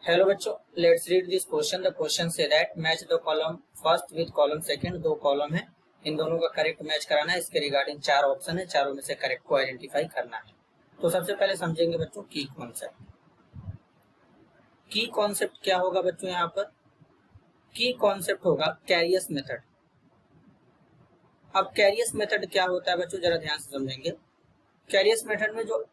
Hello बच्चों, let's read this question. The question say that match the column first with column second. दो column है, इन दोनों का correct match कराना है। इसके रिगार्डिंग चार ऑप्शन है, चारों में से करेक्ट को आइडेंटिफाई करना है। तो सबसे पहले समझेंगे बच्चों की कॉन्सेप्ट। की कॉन्सेप्ट क्या होगा बच्चों? यहाँ पर की कॉन्सेप्ट होगा कैरियस मेथड। अब कैरियस मेथड क्या होता है बच्चों, जरा ध्यान से समझेंगे। कैरियस मेथड में जो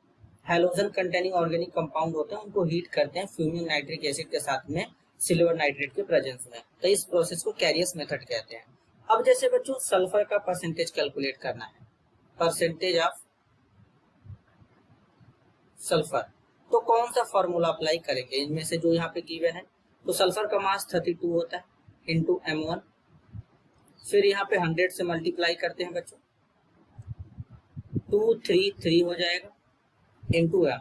हैलोजन कंटेनिंग ऑर्गेनिक कंपाउंड होते हैं उनको हीट करते हैं फ्यूमिंग नाइट्रिक एसिड के साथ में सिल्वर नाइट्रेट के प्रेजेंस में। तो इस प्रोसेस को कैरियस मेथड कहते हैं। अब जैसे बच्चों सल्फर का परसेंटेज कैलकुलेट करना है, परसेंटेज ऑफ सल्फर, तो कौन सा फॉर्मूला अप्लाई करेंगे? इनमें से जो यहाँ पे गिवन है, तो सल्फर का मास 32 होता है इंटू M1, फिर यहाँ पे 100 से मल्टीप्लाई करते हैं बच्चों, 233 हो जाएगा इंटू M।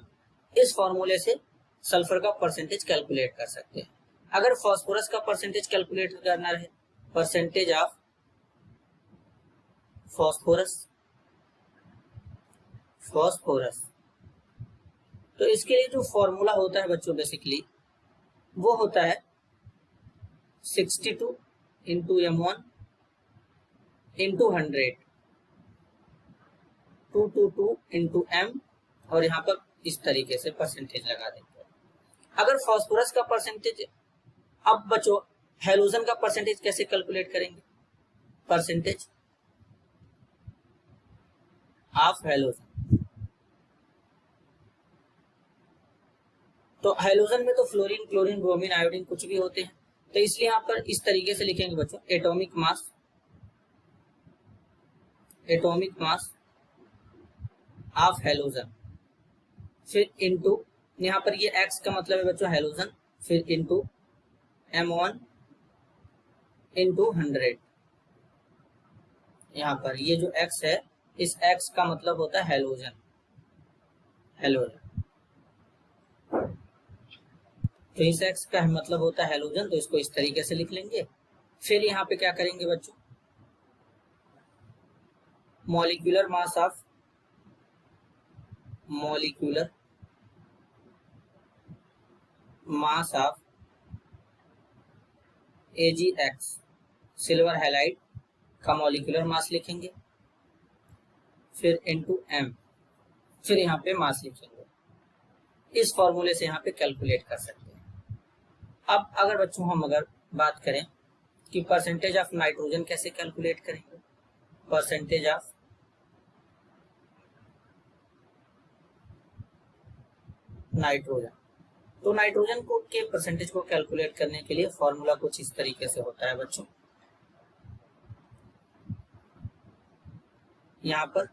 इस फॉर्मूले से सल्फर का परसेंटेज कैलकुलेट कर सकते हैं। अगर फास्फोरस का परसेंटेज कैलकुलेट करना रहे, परसेंटेज ऑफ फास्फोरस, तो इसके लिए जो फॉर्मूला होता है बच्चों बेसिकली वो होता है 62 into M1 into 100, 222 into M, और यहाँ पर इस तरीके से परसेंटेज लगा देते हैं। अगर फास्फोरस का परसेंटेज, अब बच्चों हैलोजन का परसेंटेज कैसे कैलकुलेट करेंगे? परसेंटेज ऑफ हैलोजन, तो हैलोजन में तो फ्लोरीन, क्लोरीन, ब्रोमीन, आयोडीन कुछ भी होते हैं, तो इसलिए यहाँ पर इस तरीके से लिखेंगे बच्चों, एटॉमिक मास ऑफ हैलोजन, फिर इंटू, यहाँ पर ये X का मतलब है बच्चों हैलोजन, फिर इंटू M1 इंटू 100। यहाँ पर ये जो X है, इस X का मतलब होता है हैलोजन। तो इस X का मतलब होता है हैलोजन, तो इसको इस तरीके से लिख लेंगे। फिर यहाँ पे क्या करेंगे बच्चों, molecular mass of AgX, silver halide का मॉलिक्यूलर मास लिखेंगे, फिर इंटू M, फिर यहाँ पे मास लिखेंगे। इस फॉर्मूले से यहाँ पे कैलकुलेट कर सकते हैं। अब अगर बच्चों हम बात करें कि परसेंटेज ऑफ नाइट्रोजन कैसे कैलकुलेट करेंगे, परसेंटेज ऑफ नाइट्रोजन, तो नाइट्रोजन को के परसेंटेज को कैलकुलेट करने के लिए फॉर्मूला कुछ इस तरीके से होता है बच्चों। यहाँ पर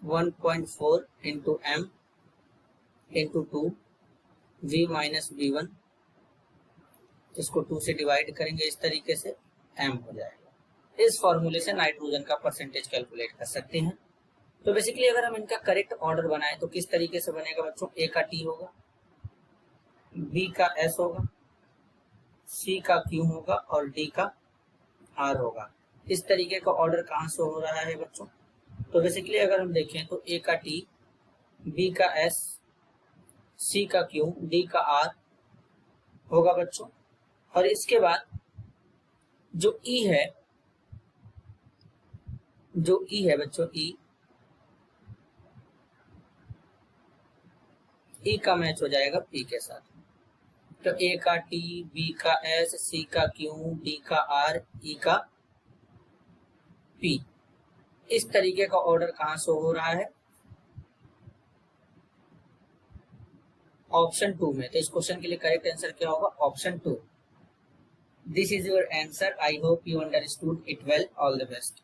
1.4 into M into 2 V minus V1, इसको 2 से डिवाइड करेंगे, इस तरीके से M हो जाएगा। इस फॉर्मूले से नाइट्रोजन का परसेंटेज कैलकुलेट कर सकते हैं। तो बेसिकली अगर हम इनका करेक्ट ऑर्डर बनाएं तो किस तरीके से बनेगा बच्चों? A का T होगा, B का S होगा, C का Q होगा और D का R होगा। इस तरीके का ऑर्डर कहाँ से हो रहा है बच्चों? तो बेसिकली अगर हम देखें तो A का T, B का S, C का Q, D का R होगा बच्चों। और इसके बाद जो E है बच्चों, E का मैच हो जाएगा P के साथ। तो A का T, B का S, C का Q, D का R, E का P, इस तरीके का ऑर्डर कहां से हो रहा है? ऑप्शन 2 में। तो इस क्वेश्चन के लिए करेक्ट आंसर क्या होगा? Option 2। This is your answer. I hope you understood it well. All the best.